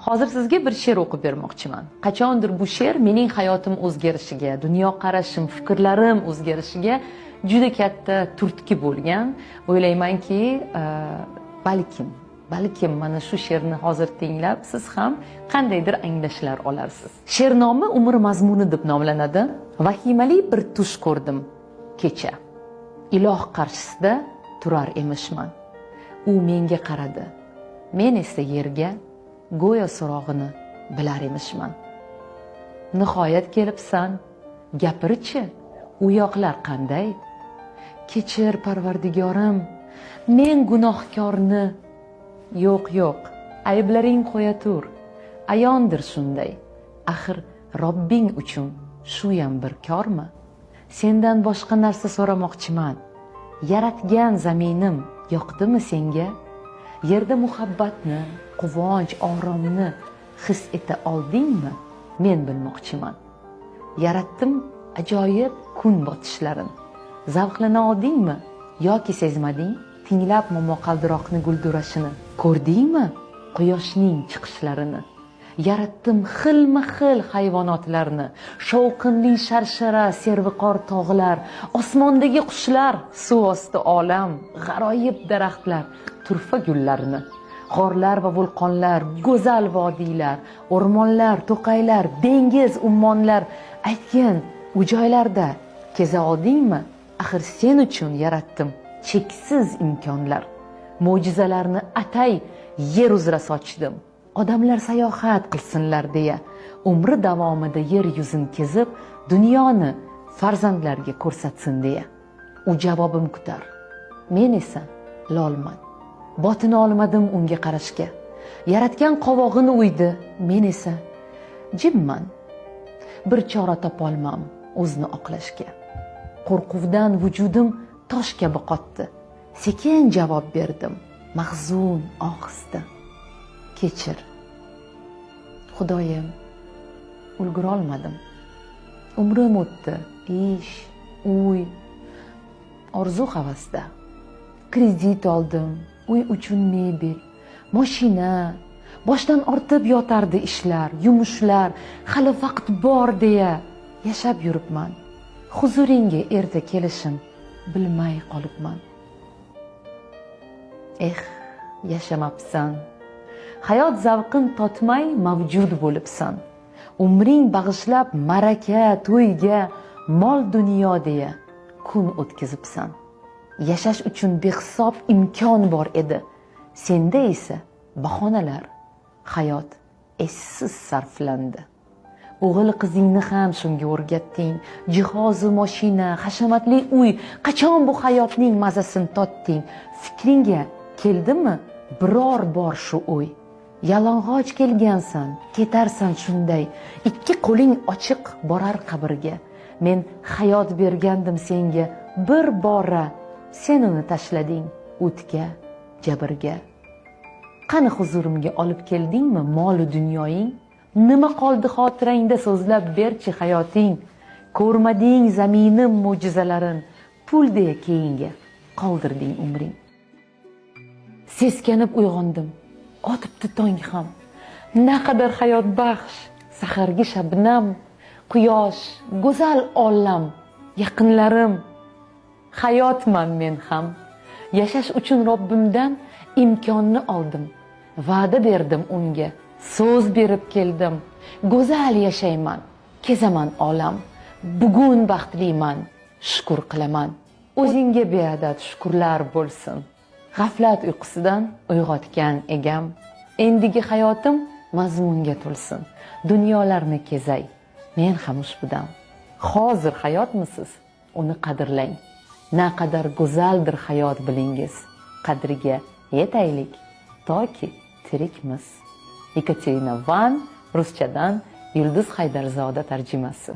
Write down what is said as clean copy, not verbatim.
Hozir sizga bir she'r o'qib bermoqchiman. Qachondir bu she'r mening hayotim o'zgarishiga, dunyoqarashim, fikrlarim o'zgarishiga juda katta turtki bo'lgan. O'ylaymanki, balkim mana shu she'rni hozir tinglab siz ham qandaydir anglashlar olarsiz. She'r nomi Umr mazmuni deb nomlanadi. Vahimali bir tush ko'rdim kecha. Iloh qarshisida turar emishman. U menga qaradi. Men esa yerga go'yo so'rog'ini bilar emishman. Nihoyat kelibsan, gapirchi, u yoqlar qanday? Kechir Parvardigorim, men gunohkorni. Yo'q, ayblaring qo'ya tur. Ayondir shunday. Axir Robbing uchun shu ham bir kormi? Sendan boshqa narsa so'ramoqchiman. Yaratgan zaminim yoqdimi senga? Yerda muhabbatni, quvonch, oromni his eta oldingmi? Men bilmoqchiman. Yaratdim ajoyib kun botishlarin. Zavqlana oldingmi yoki sezmading? Tinglab momaqaldiroqni guldurashini. Ko'rdingmi quyoshning chiqishlarini? Yaratdim xilma-xil hayvonotlarni, shovqinli sharshara, serviqor tog'lar, osmondagi qushlar, suv osti olam, g'aroyib daraxtlar, turfa gullarni, g'orlar va vulqonlar, go'zal vodiylar, o'rmonlar, to'qaylar, dengiz, ummonlar, aytgan u joylarda keza oldingmi? Axir sen uchun yaratdim cheksiz imkonlar. Mo'jizalarni atay yer uzra sochdim. Odamlar sayohat qilsinlar deya, umri davomida yer yuzini kezib, dunyoni farzandlarga ko'rsatsin deya. U javobim kutar. Men esa lolman. Botini olmadim unga qarashga. Yaratgan qovog'ini uydi, men esa jimman. Bir chora topolmam o'zni oqlashga. Qo'rquvdan vujudim tosh kabi qotdi. Sekin javob berdim, mahzun ohista. Kechir. Xudoyim, ulgura olmadim. Umrim o'tdi, ish, uy, orzu-havasda. Kredit oldim, uy uchun mebel, mashina, boshdan ortib yotardi ishlar, yumushlar, hali vaqt bor deya yashab yuribman. Huzuringga erta kelishim bilmay qolibman. Yashamabsan. Hayot zavqin totmay mavjud bo'libsan. Umring bag'ishlab maraka, to'yga, mol dunyo deya kun o'tkazibsan. Yashash uchun behisob imkon bor edi. Senda esa bahonalar, hayot essiz sarflandi. O'g'il qizingni ham shunga o'rgatding. Jihozu mashina, hashamatli uy, qachon bu hayotning mazasini totding? Fikringga keldimi biror bor shu o'y? Yalang'och kelgansan, ketarsan shunday. Ikki qo'ling ochiq borar qabrga. Men hayot bergandim senga bir bora. Sen uni tashlading o'tga, jabrga. Qani huzurimga olib keldingmi mol dunyoying? Nima qoldi xotirangda so'zlab berchi hayoting? Ko'rmading zaminim mo'jizalarin, pulday keyinga qoldirding umring. Seskanib uyg'ondim, otibdi tong ham. Naqadar hayot baxsh, sahargi shabnam, quyosh, go'zal olam, yaqinlarim. Hayotman men ham. Yashash uchun Robbimdan imkonni oldim. Va'da berdim unga, so'z berib keldim. Go'zal yashayman, kezaman olam. Bugun baxtliman, shukr qilaman. O'zingga beadad shukrlar bo'lsin. G'aflat uyqusidan uyg'otgan egam. Endigi hayotim mazmunga to'lsin. Dunyolarni kezay, men ham ushbudan. Hozir hayotmisiz? Uni qadrlang. Naqadar go'zaldir hayot bilingiz. Qadriga yetaylik toki tirikmiz. Ekaterina Van, ruschadan Yulduz Haydarzoda tarjimasi.